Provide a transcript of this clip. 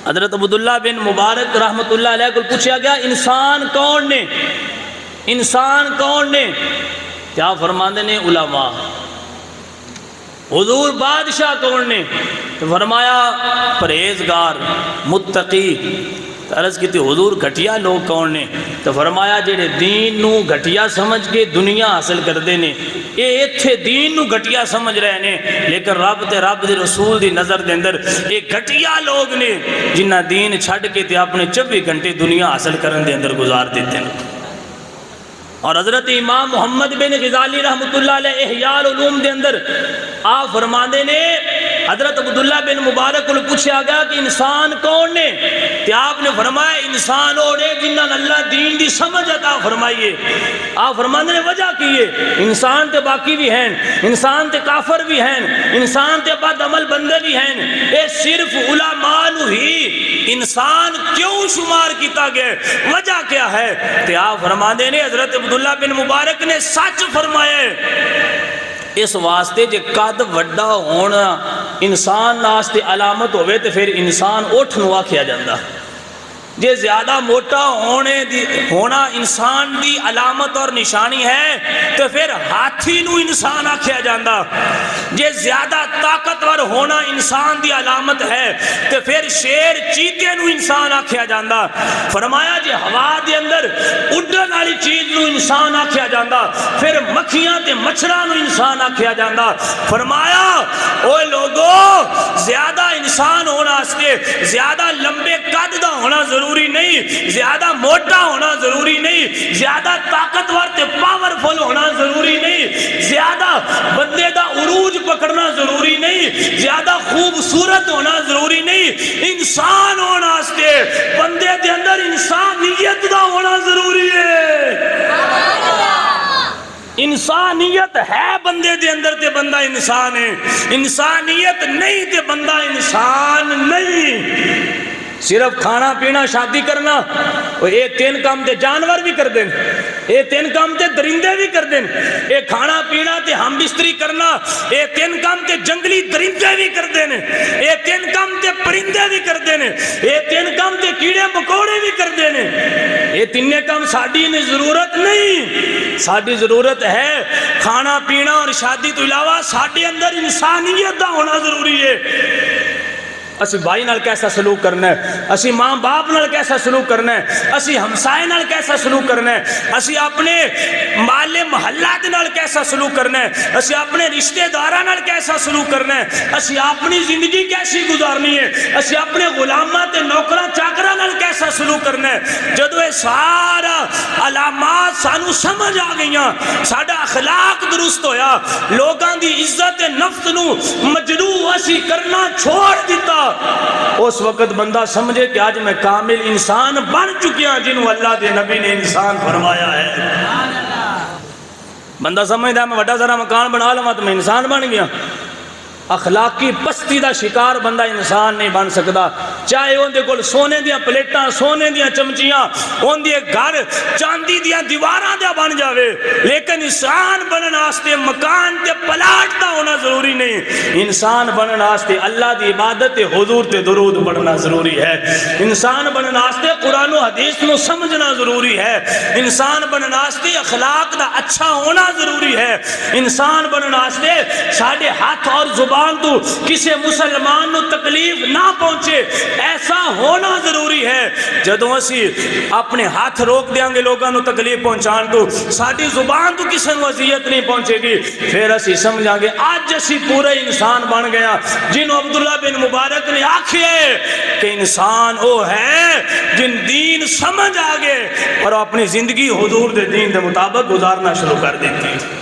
حضرت عبداللہ بن مبارک رحمت اللہ علیہ کو پوچھا گیا انسان کون نے، انسان کون نے؟ کیا فرماندے نے؟ علماء۔ حضور بادشاہ کون نے؟ تو فرمایا پرہیزگار متقی۔ عرض کی تھی حضور گھٹیا لوگ کون نے؟ تو فرمایا جڑے دین نو گھٹیا سمجھ کے دنیا حاصل کر دینے، اے ایتھے دین نو گھٹیا سمجھ رہے نے، لیکن رب دے رسول دی نظر دے اندر اے گھٹیا لوگ نے جنہ دین چھڑ کے تے اپنے 24 گھنٹے دنیا حاصل کرن دے اندر گزار دیتے ہیں۔ اور حضرت امام محمد بن غزالی رحمت اللہ علیہ احیاء العلوم دے اندر آپ فرماندے نے حضرت عبداللہ بن مبارک کو پوچھا گیا کہ انسان کون نے؟ کہ آپ نے فرمایا انسان اور ایک جنہ اللہ دین دی سمجھ عطا فرمائیے۔ آپ فرماندے نے وجہ کیے انسان تے باقی بھی ہیں، انسان تے کافر بھی ہیں، انسان تے بد عمل بندے بھی ہیں، اے صرف علماء نو ہی انسان کیوں شمار کیتا گیا؟ وجہ کیا ہے؟ کہ آپ فرماندے نے حضرت عبداللہ بن مبارک نے سچ فرمایا اس واسطے جے قد وڈا ہونا انسان ناستے علامت ہوئے تو پھر انسان اٹھ نو آکھیا جاندہ، جے زیادہ موٹا ہونا انسان دی علامت اور نشانی ہے تو پھر ہاتھی نو انسان آکھیا جاندہ، جے زیادہ طاقتور ہونا انسان دی علامت ہے تو پھر شیر چیتے نو انسان آکھیا جاندہ۔ فرمایا جے ہوا دے اندر اڈن والی چیز نو انسان آکھیا جاندہ، پھر مکھیاں تے مچھراں نو انسان آکھیا جاندہ۔ فرمایا اوے لوگو زیادہ انسان ہونا استے زیادہ لمبے قد دا ہونا ضروری نہیں، زیادہ موٹا ہونا ضروری نہیں، زیادہ طاقتور تے پاورفل ہونا ضروری نہیں، زیادہ بندے دا عروج پکڑنا ضروری نہیں، زیادہ خوبصورت ہونا ضروری نہیں، انسان ہونا استے بندے دے اندر انسانیت دا ہونا ضروری ہے۔ انسانیت ہے بندے دے اندر تے بندہ انسان ہے، انسانیت نہیں تے بندہ انسان نہیں۔ صرف کھانا پینا شادی کرنا یہ 3 کام تے جانور بھی کر دیں، یہ 3 کام تے درندے بھی کر دیں، یہ کھانا پینا تے ہم بستری کرنا یہ 3 کام تے جنگلی درندے بھی کر دیں، یہ 3 کام تے پرندے بھی کر دیں، یہ 3 کام تے کیڑے مکوڑے بھی کر دیں۔ یہ 3 کام ساڑی نے ضرورت نہیں، ساڑی ضرورت ہے کھانا پینا اور شادی تو علاوہ ساڑے اندر انسانیت دا ہونا ضروری ہے۔ اسی بھائی نال کیسا سلوک کرنا ہے، اسی ماں باپ نال کیسا سلوک کرنا ہے، اسی ہمسائے نال کیسا سلوک کرنا ہے، اسی اپنے مال محلہ دے نال کیسا سلوک کرنا ہے، اسی اپنے رشتہ داراں نال کیسا سلوک کرنا ہے، اسی اپنی زندگی کیسی گزارنی ہے، اسی اپنے غلاماں تے نوکراں چاکراں نال کیسا سلوک کرنا ہے۔ جدو یہ سارا علامات سانو سمجھ آ گئیاں، ساڈا اخلاق درست ہویا، لوگاں دی عزت نفس نو مجروح اسی کرنا چھوڑ دیتا، اس وقت بندہ سمجھے کہ آج میں کامل انسان بن چکیا جنہوں اللہ دے نبی نے انسان فرمایا ہے۔ بندہ سمجھتا ہے میں وڈا ذرا مکان بنا لوں تو میں انسان بن گیا۔ اخلاقی پستی دا شکار بندہ انسان نہیں بن سکتا، چاہے ان دے کول سونے دیاں پلیٹاں، سونے دیاں چمچیاں، ان دے گھر چاندی دیاں دیواراں دیا بن جاوے، لیکن انسان بنن واسطے مکان تے پلاٹ دا ہونا ضروری نہیں۔ انسان بنن واسطے اللہ دی عبادت حضور تے درود پڑھنا ضروری ہے، انسان بنن واسطے قرآن و حدیث نو سمجھنا ضروری ہے، انسان بنن واسطے اخلاق دا اچھا ہونا ضروری ہے، انسان بنن واسطے ساڈے ہاتھ اور زبان تو کسی مسلمان نو تکلیف نہ پہنچے ایسا ہونا ضروری ہے۔ جدوں اسی اپنے ہاتھ روک دیاں گے لوگاں نو تکلیف پہنچان تو ساڈی زبان تو کسی نو اذیت نہیں پہنچے گی، پھر اسی سمجھاں گے آج اسی پورے انسان بن گیا جنہوں عبداللہ بن مبارک نے آکھے کہ انسان وہ ہے جن دین سمجھ آگے اور اپنی زندگی حضور دے دین دے مطابق گزارنا شروع کر دیتی۔